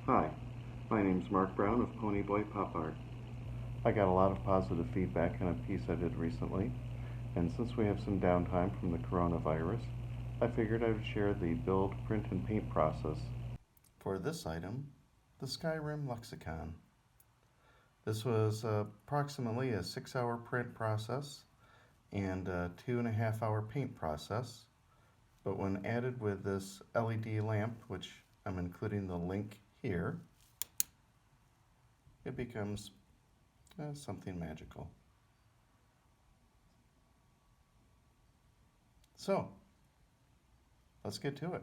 Hi, my name's Mark Brown of Ponyboy Pop Art. I got a lot of positive feedback on a piece I did recently, and since we have some downtime from the coronavirus, I figured I would share the build, print, and paint process for this item, the Skyrim Lexicon. This was approximately a 6-hour print process and a 2.5-hour paint process, but when added with this LED lamp, which I'm including the link here, it becomes something magical. So, let's get to it.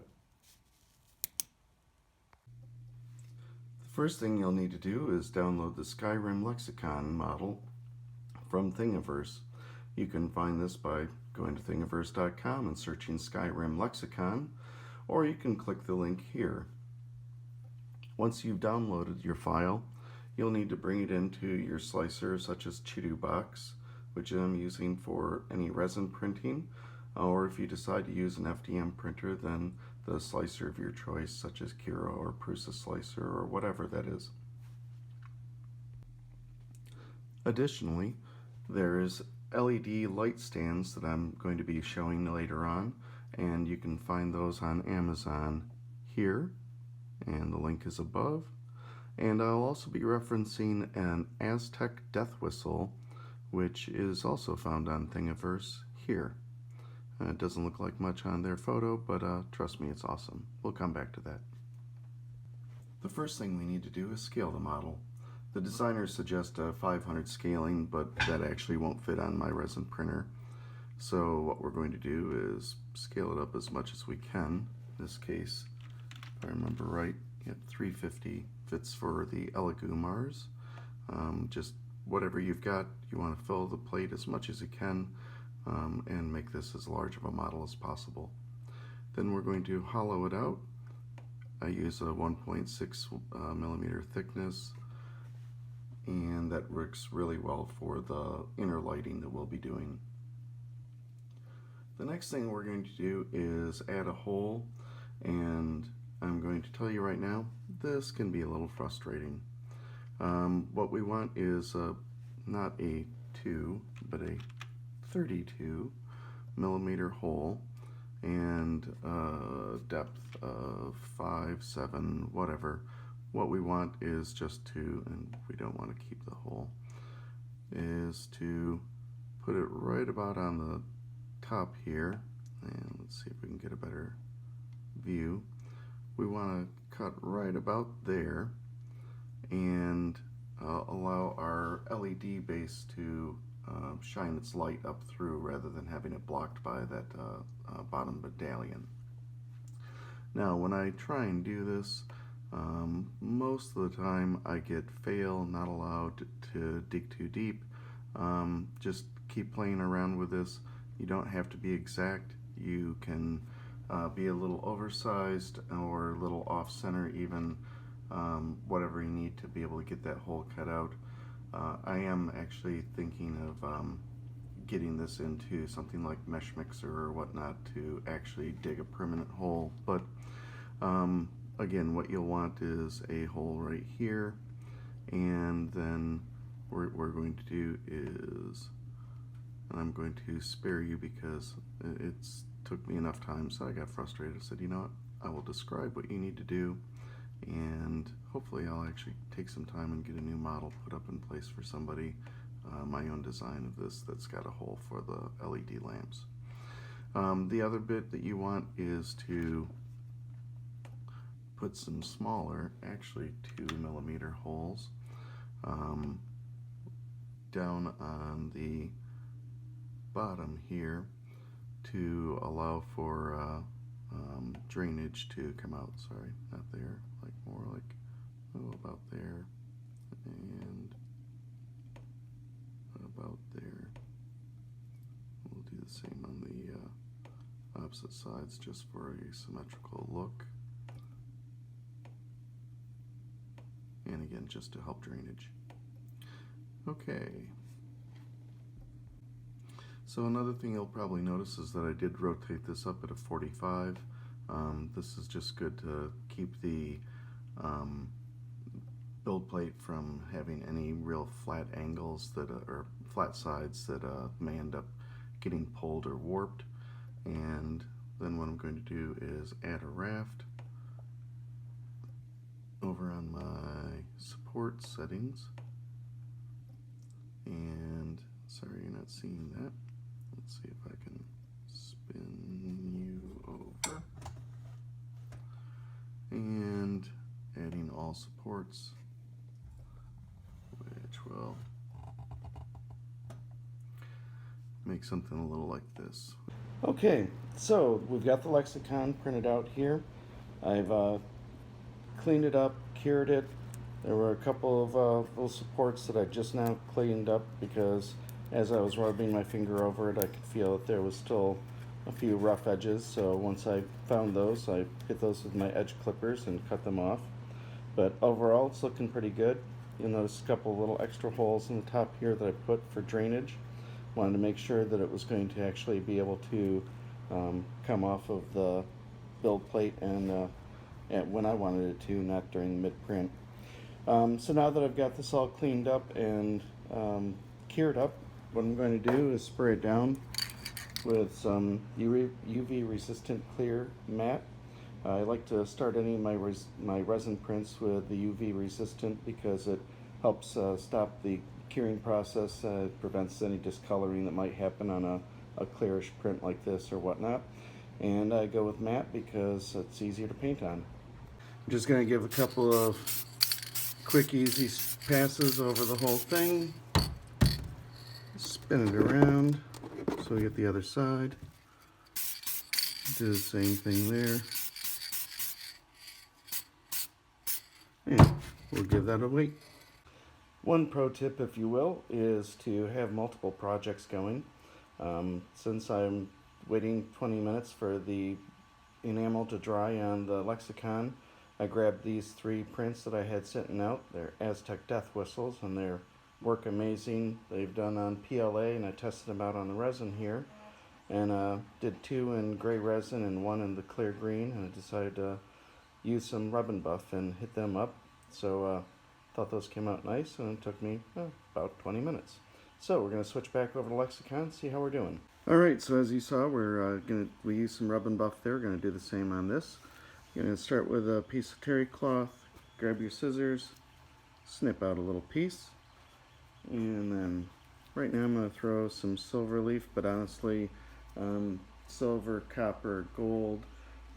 The first thing you'll need to do is download the Skyrim Lexicon model from Thingiverse. You can find this by going to thingiverse.com and searching Skyrim Lexicon, or you can click the link here. Once you've downloaded your file, you'll need to bring it into your slicer, such as Box, which I'm using for any resin printing, or if you decide to use an FDM printer, then the slicer of your choice, such as Kiro or Prusa slicer or whatever that is. Additionally, there's LED light stands that I'm going to be showing later on, and you can find those on Amazon here, and the link is above. And I'll also be referencing an Aztec death whistle, which is also found on Thingiverse here. It doesn't look like much on their photo, but trust me, it's awesome. We'll come back to that. The first thing we need to do is scale the model. The designers suggest a 500 scaling, but that actually won't fit on my resin printer. So what we're going to do is scale it up as much as we can. In this case, if I remember right, 350 fits for the Elegoo Mars. Just whatever you've got, you want to fill the plate as much as you can and make this as large of a model as possible. Then we're going to hollow it out. I use a 1.6 millimeter thickness, and that works really well for the inner lighting that we'll be doing. The next thing we're going to do is add a hole, and I'm going to tell you right now, this can be a little frustrating. What we want is not a 2, but a 32 millimeter hole, and depth of 5, 7, whatever. What we want is just to, and we don't want to keep the hole, is to put it right about on the top here, and let's see if we can get a better view. We want to cut right about there and allow our LED base to shine its light up through rather than having it blocked by that bottom medallion. Now when I try and do this, most of the time I get fail, not allowed to dig too deep. Just keep playing around with this. You don't have to be exact. You can be a little oversized or a little off center even, whatever you need to be able to get that hole cut out. I am actually thinking of getting this into something like Mesh Mixer or whatnot to actually dig a permanent hole, but again, what you'll want is a hole right here, and then what we're going to do is, and I'm going to spare you because it's took me enough time, so I got frustrated. I said, you know what, I will describe what you need to do, and hopefully I'll actually take some time and get a new model put up in place for somebody, my own design of this that's got a hole for the LED lamps. The other bit that you want is to put some smaller, actually 2 millimeter holes, down on the bottom here to allow for drainage to come out. Sorry, not there, like more like about there and about there. We'll do the same on the opposite sides just for a symmetrical look. And again, just to help drainage. Okay. So another thing you'll probably notice is that I did rotate this up at a 45. This is just good to keep the build plate from having any real flat angles that or flat sides that may end up getting pulled or warped. And then what I'm going to do is add a raft over on my support settings. And sorry you're not seeing that. Let's see if I can spin you over. And adding all supports, which will make something a little like this. Okay, so we've got the lexicon printed out here. I've cleaned it up, cured it. There were a couple of little supports that I just now cleaned up because as I was rubbing my finger over it, I could feel that there was still a few rough edges. So once I found those, I hit those with my edge clippers and cut them off. But overall, it's looking pretty good. You'll notice a couple of little extra holes in the top here that I put for drainage. Wanted to make sure that it was going to actually be able to come off of the build plate and when I wanted it to, not during mid-print. So now that I've got this all cleaned up and cured up, what I'm going to do is spray it down with some UV resistant clear matte. I like to start any of my resin prints with the UV resistant because it helps stop the curing process, prevents any discoloring that might happen on a clearish print like this or whatnot. And I go with matte because it's easier to paint on. I'm just going to give a couple of quick easy passes over the whole thing. Spin it around so we get the other side. Do the same thing there. And we'll give that a wait. One pro tip, if you will, is to have multiple projects going. Since I'm waiting 20 minutes for the enamel to dry on the lexicon, I grabbed these 3 prints that I had sitting out. They're Aztec Death Whistles, and they work amazing. They've done on PLA, and I tested them out on the resin here. And did 2 in gray resin and 1 in the clear green, and I decided to use some rub and buff and hit them up. So thought those came out nice, and it took me about 20 minutes. So we're going to switch back over to lexicon and see how we're doing. Alright, so as you saw, we used some rub and buff there. We're going to do the same on this. You're going to start with a piece of terry cloth, grab your scissors, snip out a little piece, and then right now I'm going to throw some silver leaf, but honestly silver, copper, gold,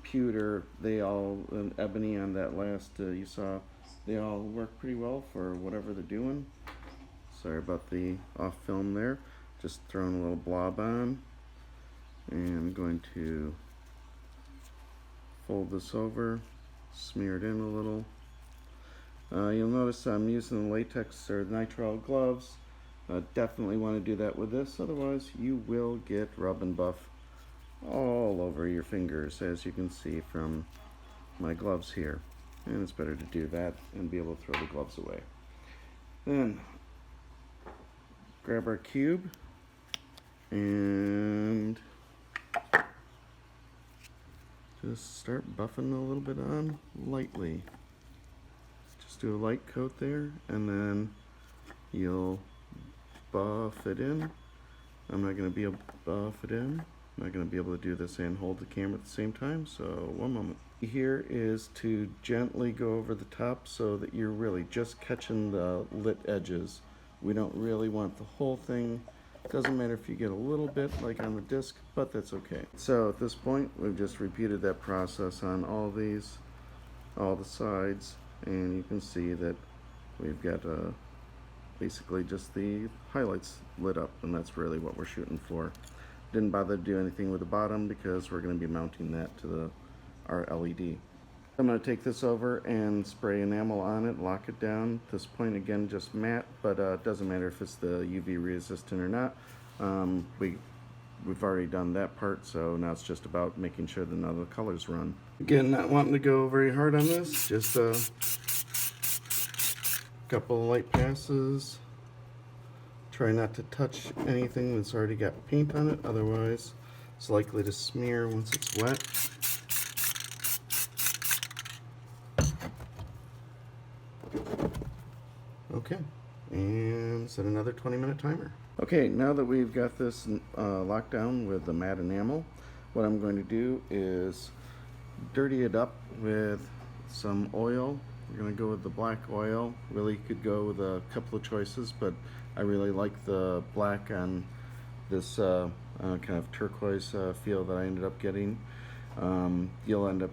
pewter, they all, and ebony on that last you saw, they all work pretty well for whatever they're doing. Sorry about the off film there. Just throwing a little blob on, and I'm going to fold this over, smear it in a little. You'll notice I'm using the latex or nitrile gloves. Definitely want to do that with this, otherwise you will get rub and buff all over your fingers, as you can see from my gloves here. And it's better to do that and be able to throw the gloves away. Then grab our cube and just start buffing a little bit on lightly. Just do a light coat there, and then you'll buff it in. I'm not going to be able to buff it in. I'm not going to be able to do this and hold the camera at the same time, so one moment. Here is to gently go over the top so that you're really just catching the lit edges. We don't really want the whole thing. Doesn't matter if you get a little bit like on the disc, but that's okay. So at this point, we've just repeated that process on all these, all the sides, and you can see that we've got basically just the highlights lit up, and that's really what we're shooting for. Didn't bother to do anything with the bottom because we're going to be mounting that to our LED. I'm going to take this over and spray enamel on it, lock it down. At this point, again, just matte, but it doesn't matter if it's the UV resistant or not. We've already done that part, so now it's just about making sure that none of the colors run. Again, not wanting to go very hard on this, just a couple of light passes. Try not to touch anything that's already got paint on it, otherwise it's likely to smear once it's wet. Okay, and set another 20-minute timer. Okay, now that we've got this locked down with the matte enamel, what I'm going to do is dirty it up with some oil. We're going to go with the black oil. Really could go with a couple of choices, but I really like the black on this kind of turquoise feel that I ended up getting. You'll end up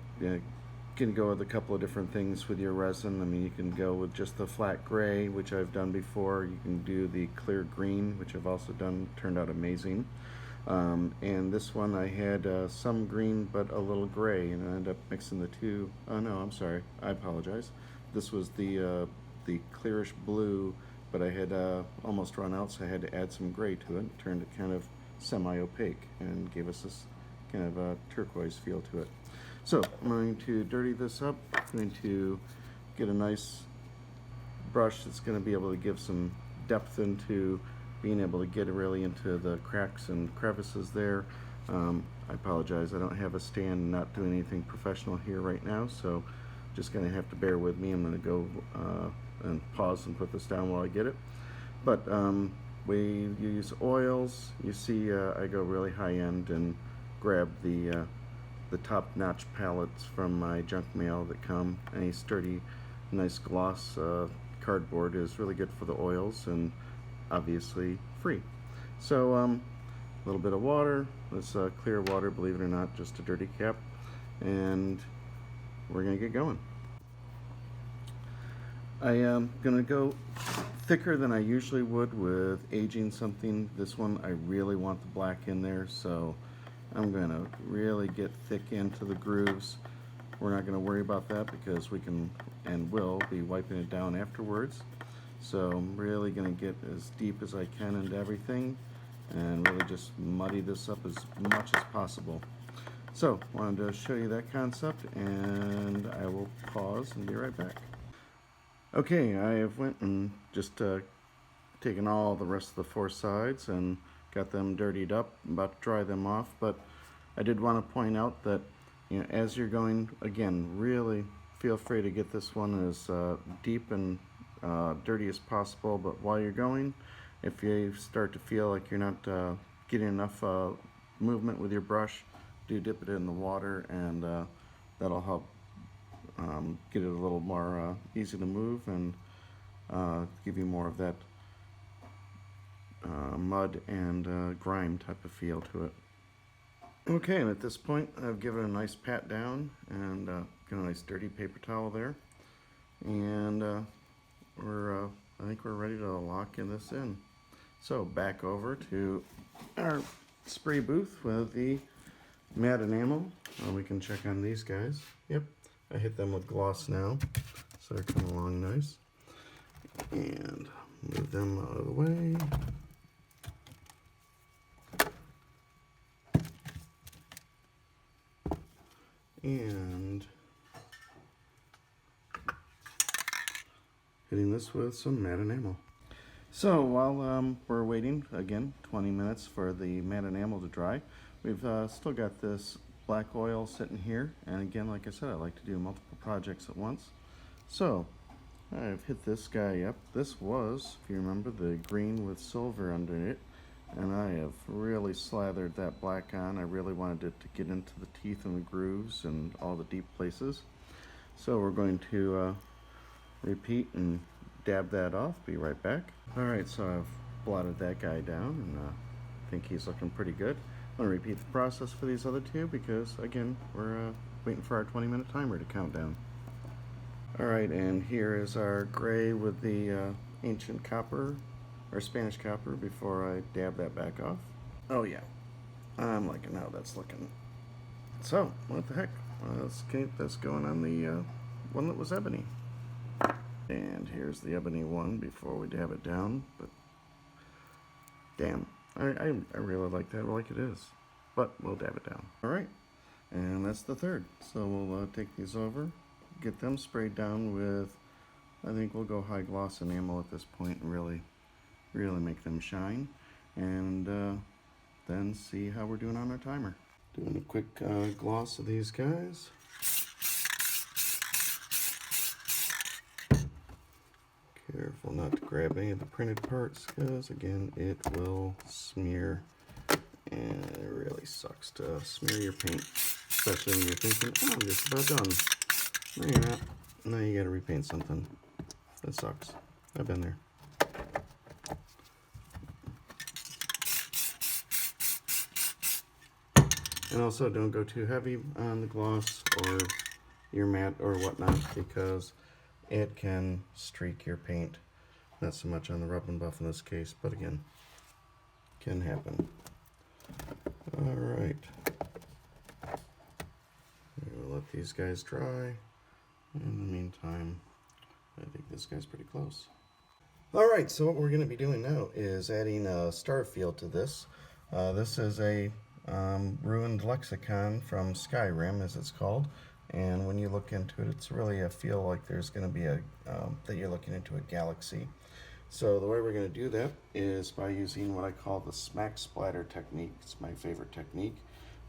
can go with a couple of different things with your resin. I mean, you can go with just the flat gray, which I've done before. You can do the clear green, which I've also done, turned out amazing. And this one I had some green but a little gray, and I ended up mixing the two. Oh no, I'm sorry, I apologize. This was the clearish blue, but I had almost run out, so I had to add some gray to it. Turned it kind of semi-opaque and gave us this kind of a turquoise feel to it. So I'm going to dirty this up. I'm going to get a nice brush that's going to be able to give some depth into being able to get really into the cracks and crevices there. I apologize, I don't have a stand, not doing anything professional here right now, so just going to have to bear with me. I'm going to go and pause and put this down while I get it. But we use oils. You see I go really high end and grab the top-notch palettes from my junk mail that come. Any sturdy, nice gloss cardboard is really good for the oils and obviously free. So a little bit of water. It's clear water, believe it or not, just a dirty cap, and we're gonna get going. I am gonna go thicker than I usually would with aging something. This one I really want the black in there, so I'm going to really get thick into the grooves. We're not going to worry about that because we can and will be wiping it down afterwards. So I'm really going to get as deep as I can into everything and really just muddy this up as much as possible. So wanted to show you that concept, and I will pause and be right back. Okay, I have went and just taken all the rest of the four sides and got them dirtied up. I'm about to dry them off, but I did want to point out that, you know, as you're going, again, really feel free to get this one as deep and dirty as possible. But while you're going, if you start to feel like you're not getting enough movement with your brush, do dip it in the water, and that'll help get it a little more easy to move and give you more of that mud and grime type of feel to it. Okay, and at this point I've given it a nice pat down and got a nice dirty paper towel there, and I think we're ready to lock this in. So back over to our spray booth with the matte enamel. We can check on these guys. Yep, I hit them with gloss now, so they're coming along nice. And move them out of the way. And hitting this with some matte enamel. So while we're waiting, again, 20 minutes for the matte enamel to dry, we've still got this black oil sitting here. And again, like I said, I like to do multiple projects at once. So I've hit this guy up. This was, if you remember, the green with silver under it. And I have really slathered that black on. I really wanted it to get into the teeth and the grooves and all the deep places. So we're going to repeat and dab that off. Be right back. Alright, so I've blotted that guy down, and I think he's looking pretty good. I'm going to repeat the process for these other two because, again, we're waiting for our 20-minute timer to count down. Alright, and here is our gray with the ancient copper, or Spanish copper, before I dab that back off. Oh yeah, I'm liking how that's looking. So, what the heck? Let's keep this going on the one that was ebony. And here's the ebony one before we dab it down, but damn, I really like that like it is, but we'll dab it down. Alright, and that's the third. So we'll take these over, get them sprayed down with, I think we'll go high gloss enamel at this point and really make them shine, and then see how we're doing on our timer. Doing a quick gloss of these guys. Careful not to grab any of the printed parts, because again, it will smear, and it really sucks to smear your paint, especially when you're thinking, oh, I'm just about done. No, you're not. Now you gotta repaint something. That sucks. I've been there. And also, don't go too heavy on the gloss or your matte or whatnot, because it can streak your paint. Not so much on the rub and buff in this case, but again, can happen. Alright. We'll let these guys dry. In the meantime, I think this guy's pretty close. Alright, so what we're going to be doing now is adding a star field to this. This is a ruined lexicon from Skyrim, as it's called. And when you look into it, it's really a feel like there's going to be a that you're looking into a galaxy. So the way we're going to do that is by using what I call the Smack-Splatter technique. It's my favorite technique.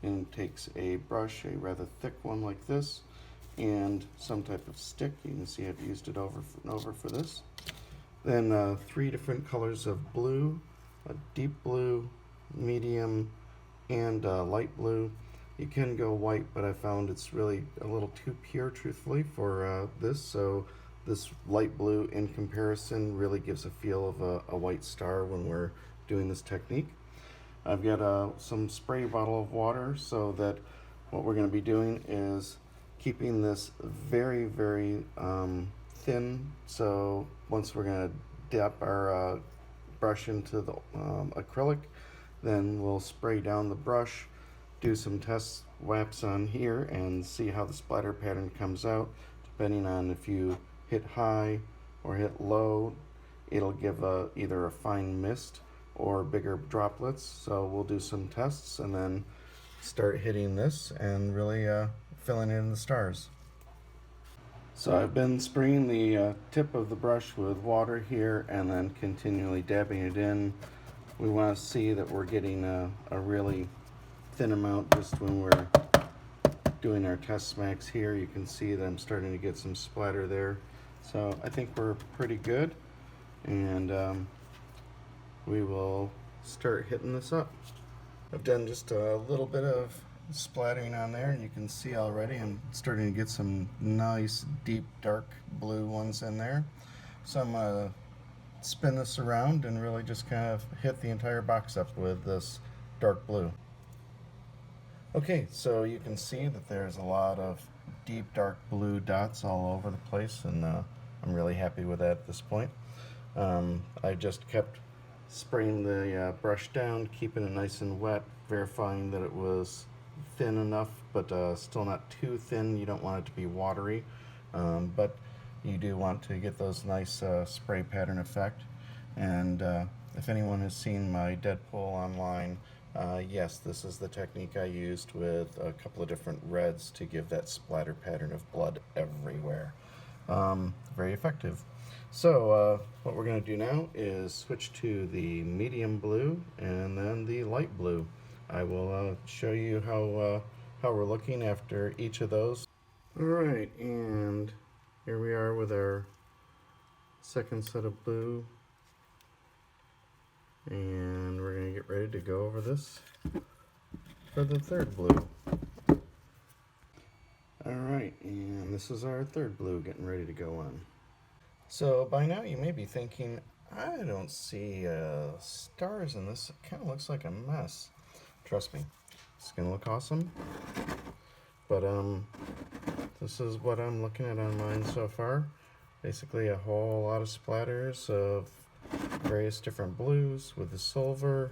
And it takes a brush, a rather thick one like this, and some type of stick. You can see I've used it over and over for this. Then 3 different colors of blue, a deep blue, medium, and light blue. You can go white, but I found it's really a little too pure, truthfully, for this. So this light blue, in comparison, really gives a feel of a white star when we're doing this technique. I've got some spray bottle of water, so that what we're going to be doing is keeping this very, very thin. So once we're going to dip our brush into the acrylic, then we'll spray down the brush, do some test waps on here, and see how the splatter pattern comes out. Depending on if you hit high or hit low, it'll give either a fine mist or bigger droplets. So we'll do some tests and then start hitting this and really filling in the stars. So I've been spraying the tip of the brush with water here and then continually dabbing it in. We want to see that we're getting a really thin amount just when we're doing our test smacks here. You can see that I'm starting to get some splatter there. So I think we're pretty good, and we will start hitting this up. I've done just a little bit of splattering on there, and you can see already I'm starting to get some nice deep dark blue ones in there. So I'm going to spin this around and really just kind of hit the entire box up with this dark blue. Okay, so you can see that there's a lot of deep dark blue dots all over the place, and I'm really happy with that at this point. I just kept spraying the brush down, keeping it nice and wet, verifying that it was thin enough, but still not too thin. You don't want it to be watery, but you do want to get those nice spray pattern effect. And if anyone has seen my Deadpool online, yes, this is the technique I used with a couple of different reds to give that splatter pattern of blood everywhere. Very effective. So what we're going to do now is switch to the medium blue and then the light blue. I will show you how we're looking after each of those. Alright, and here we are with our second set of blue, and we're going to get ready to go over this for the third blue. Alright, and this is our third blue getting ready to go on. So by now you may be thinking, I don't see stars in this. It kind of looks like a mess. Trust me, it's going to look awesome. But this is what I'm looking at on mine so far. Basically a whole lot of splatters of various different blues with the silver,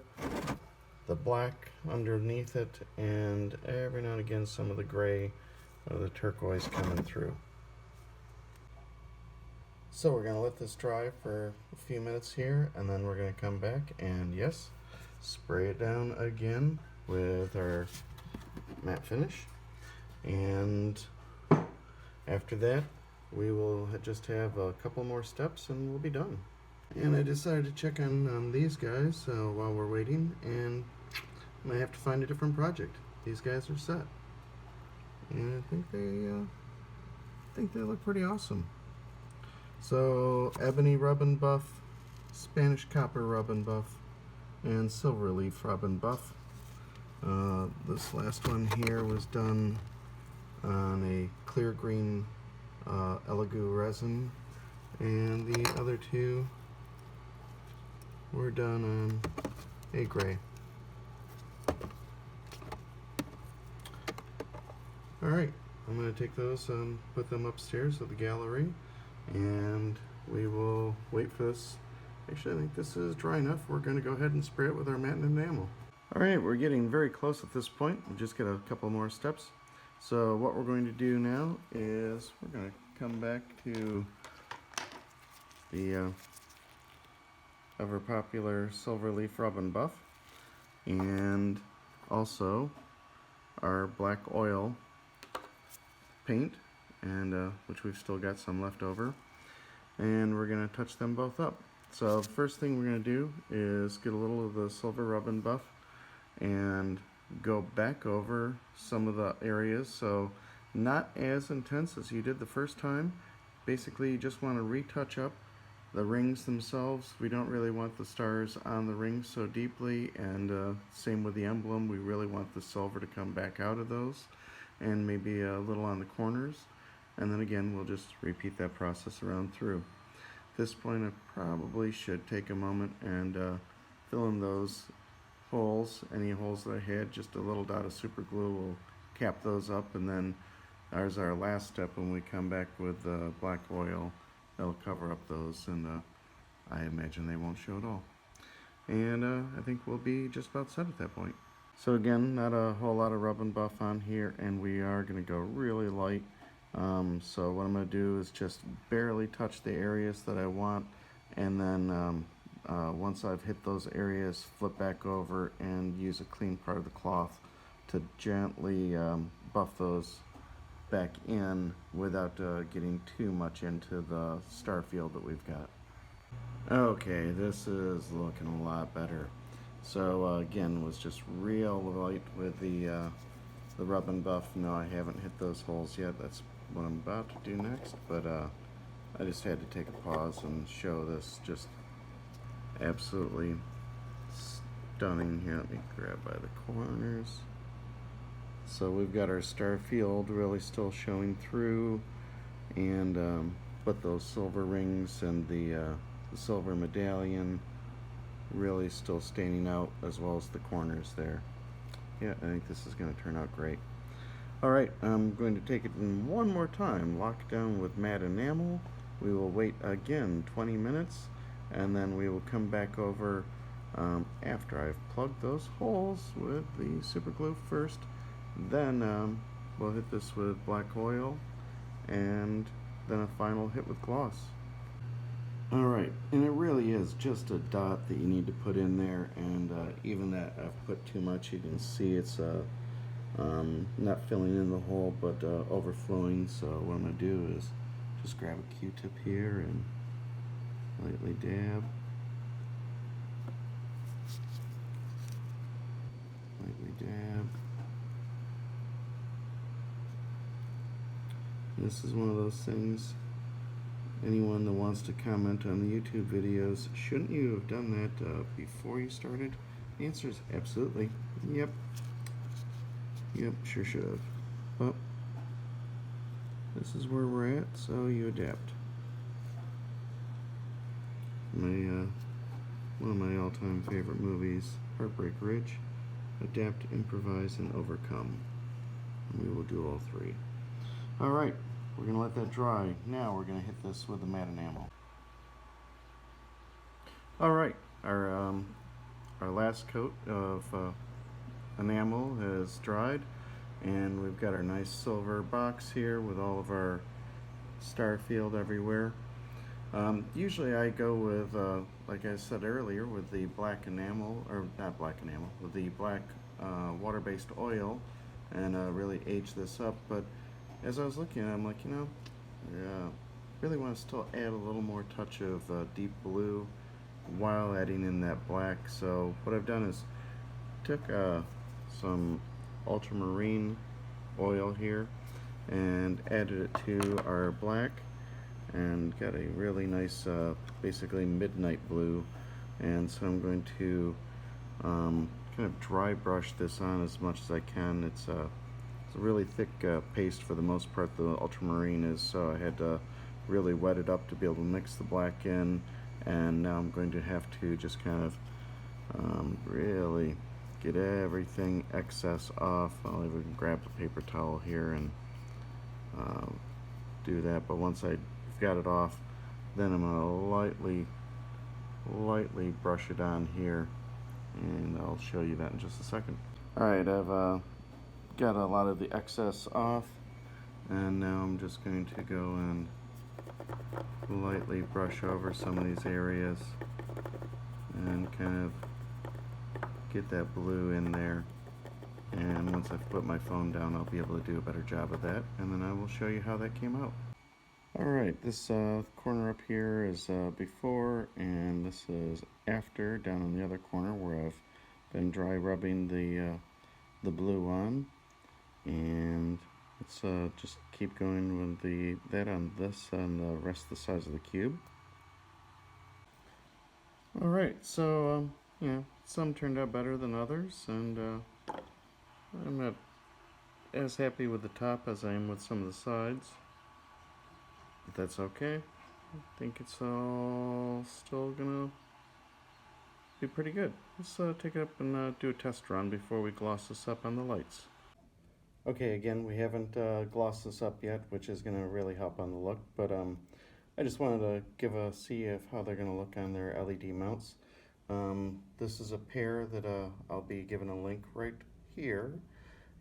the black underneath it, and every now and again some of the gray or the turquoise coming through. So we're going to let this dry for a few minutes here, and then we're going to come back and, yes, spray it down again with our matte finish. And after that, we will just have a couple more steps and we'll be done. And I decided to check on these guys while we're waiting, and I might have to find a different project. These guys are set, and I think they look pretty awesome. So ebony rub and buff, Spanish copper rub and buff, and silver leaf rub and buff. This last one here was done on a clear green Elegoo resin, and the other two were done on a gray. Alright, I'm going to take those and put them upstairs at the gallery, and we will wait for this. Actually, I think this is dry enough. We're going to go ahead and spray it with our matte enamel. Alright, we're getting very close at this point. We just got a couple more steps. So what we're going to do now is we're going to come back to the ever popular silver leaf rub and buff, and also our black oil paint, and which we've still got some left over, and we're going to touch them both up. So the first thing we're going to do is get a little of the silver rub and buff and go back over some of the areas, so not as intense as you did the first time. Basically, you just want to retouch up the rings themselves. We don't really want the stars on the rings so deeply, and same with the emblem. We really want the silver to come back out of those, and maybe a little on the corners, and then again we'll just repeat that process around through. At this point I probably should take a moment and fill in those holes, any holes that I had. Just a little dot of super glue will cap those up, and then there's our last step. When we come back with black oil, that'll cover up those, and I imagine they won't show at all. And I think we'll be just about set at that point. So again, not a whole lot of rub and buff on here, and we are going to go really light. So what I'm going to do is just barely touch the areas that I want, and then once I've hit those areas, flip back over and use a clean part of the cloth to gently buff those back in without getting too much into the star field that we've got. Okay, this is looking a lot better. So again, was just real light with the rub and buff. No, I haven't hit those holes yet. That's what I'm about to do next, but I just had to take a pause and show this. Just absolutely stunning. Here, let me grab by the corners. So we've got our star field really still showing through, and but those silver rings and the silver medallion really still standing out, as well as the corners there. Yeah, I think this is going to turn out great. Alright, I'm going to take it in one more time, lock down with matte enamel. We will wait again 20 minutes, and then we will come back over after I've plugged those holes with the super glue first. Then we'll hit this with black oil, and then a final hit with gloss. Alright, and it really is just a dot that you need to put in there, and even that I've put too much. You can see it's not filling in the hole, but overflowing. So what I'm going to do is just grab a Q-tip here and lightly dab. Lightly dab. This is one of those things, anyone that wants to comment on the YouTube videos, shouldn't you have done that before you started? The answer is absolutely. Yep, sure should have. But this is where we're at, so you adapt. One of my all-time favorite movies, Heartbreak Ridge. Adapt, improvise, and overcome. And we will do all three. Alright, we're going to let that dry. Now we're going to hit this with the matte enamel. Alright, our last coat of enamel has dried, and we've got our nice silver box here with all of our star field everywhere. Usually I go with, like I said earlier, with the black enamel, or not black enamel, with the black water-based oil, and really age this up. But as I was looking at it, I'm like, you know, really want to still add a little more touch of deep blue while adding in that black. So what I've done is took some ultramarine oil here and added it to our black, and got a really nice basically midnight blue, and so I'm going to kind of dry brush this on as much as I can. It's a really thick paste for the most part, the ultramarine is, so I had to really wet it up to be able to mix the black in, and now I'm going to have to just kind of really get everything excess off. I'll even grab the paper towel here and do that, but once I've got it off, then I'm going to lightly brush it on here, and I'll show you that in just a second. Alright, I've got a lot of the excess off, and now I'm just going to go and lightly brush over some of these areas and kind of get that blue in there. And once I've put my phone down, I'll be able to do a better job of that, and then I will show you how that came out. Alright, this corner up here is before, and this is after, down in the other corner where I've been dry rubbing the blue on. And let's just keep going with that on this and the rest of the sides of the cube. Alright, so yeah, some turned out better than others, and I'm not as happy with the top as I am with some of the sides, but that's okay. I think it's all still gonna be pretty good. Let's take it up and do a test run before we gloss this up on the lights. Okay, again, we haven't glossed this up yet, which is going to really help on the look, but I just wanted to give a see of how they're going to look on their LED mounts. This is a pair that I'll be giving a link right here,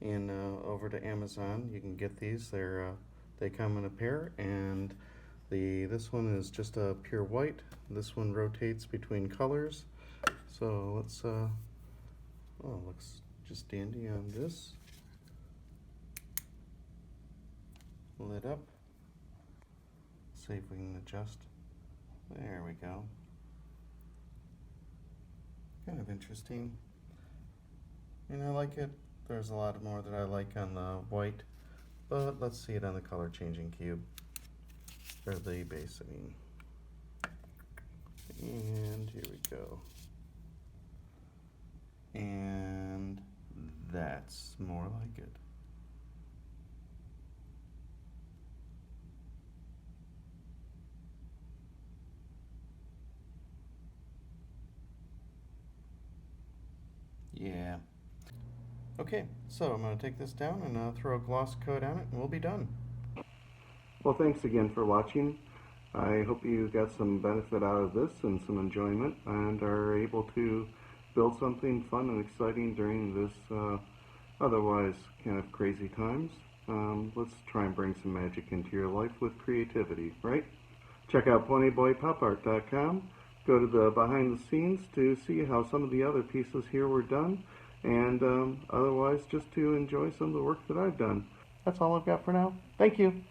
and over to Amazon. You can get these. They come in a pair, and this one is just a pure white. This one rotates between colors. So let's looks just dandy on this. Lit up. See if we can adjust. There we go. Kind of interesting. And I like it. There's a lot more that I like on the white, but let's see it on the color changing cube. Or the base, I mean. And here we go. And that's more like it. Yeah. Okay, so I'm going to take this down and throw a gloss coat on it, and we'll be done. Well, thanks again for watching. I hope you got some benefit out of this and some enjoyment, and are able to build something fun and exciting during this otherwise kind of crazy times. Let's try and bring some magic into your life with creativity, right? Check out ponyboypopart.com. Go to the behind the scenes to see how some of the other pieces here were done, and otherwise just to enjoy some of the work that I've done. That's all I've got for now. Thank you.